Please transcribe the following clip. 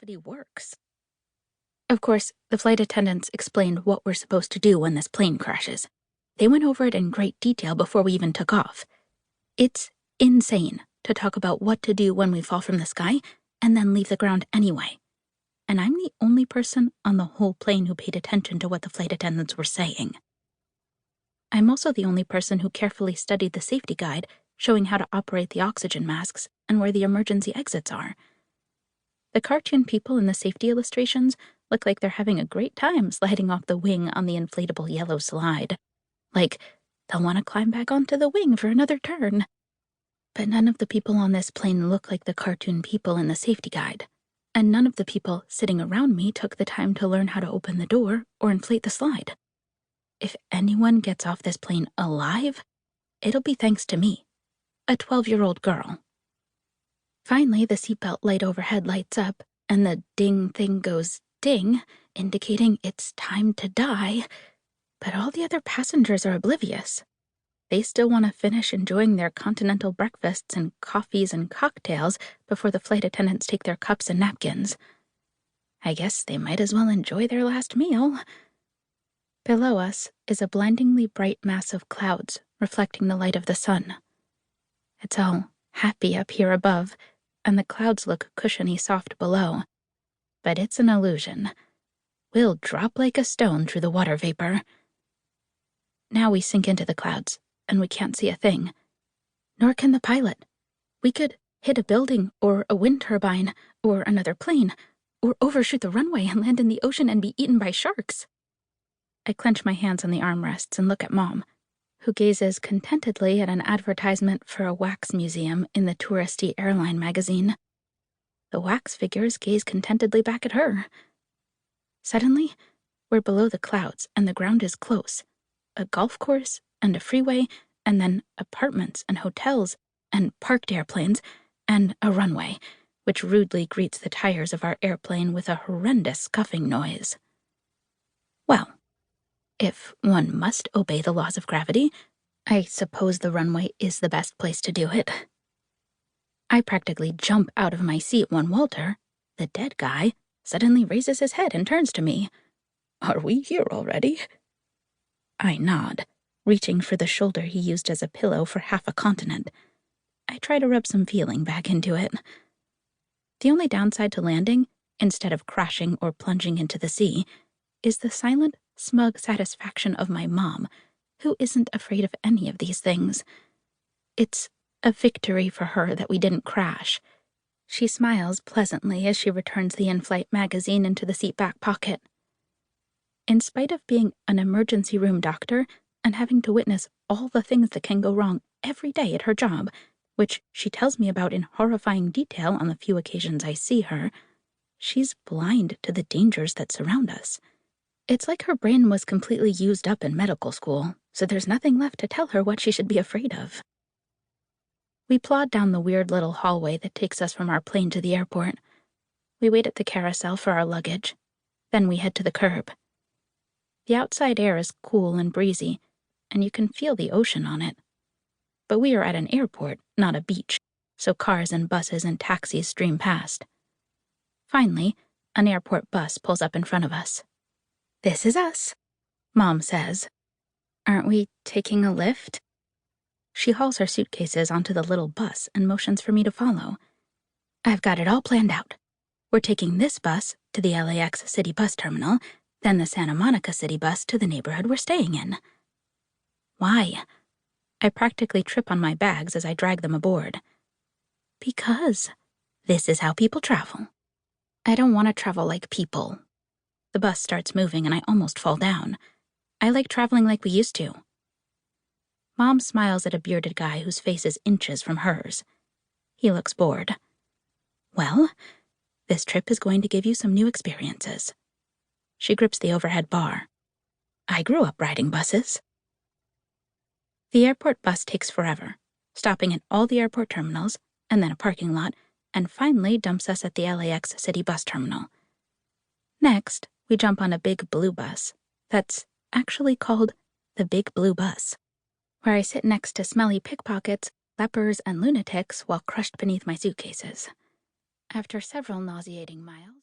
gravity works. Of course, the flight attendants explained what we're supposed to do when this plane crashes. They went over it in great detail before we even took off. It's insane to talk about what to do when we fall from the sky and then leave the ground anyway. And I'm the only person on the whole plane who paid attention to what the flight attendants were saying. I'm also the only person who carefully studied the safety guide showing how to operate the oxygen masks and where the emergency exits are. The cartoon people in the safety illustrations look like they're having a great time sliding off the wing on the inflatable yellow slide. Like, they'll want to climb back onto the wing for another turn. But none of the people on this plane look like the cartoon people in the safety guide. And none of the people sitting around me took the time to learn how to open the door or inflate the slide. If anyone gets off this plane alive, it'll be thanks to me, a 12-year-old girl. Finally, the seatbelt light overhead lights up, and the ding thing goes ding, indicating it's time to die. But all the other passengers are oblivious. They still want to finish enjoying their continental breakfasts and coffees and cocktails before the flight attendants take their cups and napkins. I guess they might as well enjoy their last meal. Below us is a blindingly bright mass of clouds reflecting the light of the sun. It's all happy up here above, and the clouds look cushiony soft below. But it's an illusion. We'll drop like a stone through the water vapor. Now we sink into the clouds, and we can't see a thing. Nor can the pilot. We could hit a building, or a wind turbine, or another plane, or overshoot the runway and land in the ocean and be eaten by sharks. I clench my hands on the armrests and look at Mom, who gazes contentedly at an advertisement for a wax museum in the touristy airline magazine. The wax figures gaze contentedly back at her. Suddenly, we're below the clouds and the ground is close. A golf course and a freeway, and then apartments and hotels and parked airplanes and a runway, which rudely greets the tires of our airplane with a horrendous scuffing noise. Well, if one must obey the laws of gravity, I suppose the runway is the best place to do it. I practically jump out of my seat when Walter, the dead guy, suddenly raises his head and turns to me. "Are we here already?" I nod, reaching for the shoulder he used as a pillow for half a continent. I try to rub some feeling back into it. The only downside to landing, instead of crashing or plunging into the sea, is the silent, smug satisfaction of my mom, who isn't afraid of any of these things. It's a victory for her that we didn't crash. She smiles pleasantly as she returns the in-flight magazine into the seat back pocket. In spite of being an emergency room doctor and having to witness all the things that can go wrong every day at her job, which she tells me about in horrifying detail on the few occasions I see her, she's blind to the dangers that surround us. It's like her brain was completely used up in medical school, so there's nothing left to tell her what she should be afraid of. We plod down the weird little hallway that takes us from our plane to the airport. We wait at the carousel for our luggage. Then we head to the curb. The outside air is cool and breezy, and you can feel the ocean on it. But we are at an airport, not a beach, so cars and buses and taxis stream past. Finally, an airport bus pulls up in front of us. "This is us," Mom says. "Aren't we taking a lift?" She hauls her suitcases onto the little bus and motions for me to follow. "I've got it all planned out. We're taking this bus to the LAX City Bus Terminal, then the Santa Monica City Bus to the neighborhood we're staying in." Why? I practically trip on my bags as I drag them aboard. Because this is how people travel. I don't want to travel like people. The bus starts moving and I almost fall down. I like traveling like we used to. Mom smiles at a bearded guy whose face is inches from hers. He looks bored. "Well, this trip is going to give you some new experiences." She grips the overhead bar. "I grew up riding buses." The airport bus takes forever, stopping at all the airport terminals, and then a parking lot, and finally dumps us at the LAX City Bus Terminal. Next, we jump on a big blue bus that's actually called the Big Blue Bus, where I sit next to smelly pickpockets, lepers, and lunatics while crushed beneath my suitcases. After several nauseating miles...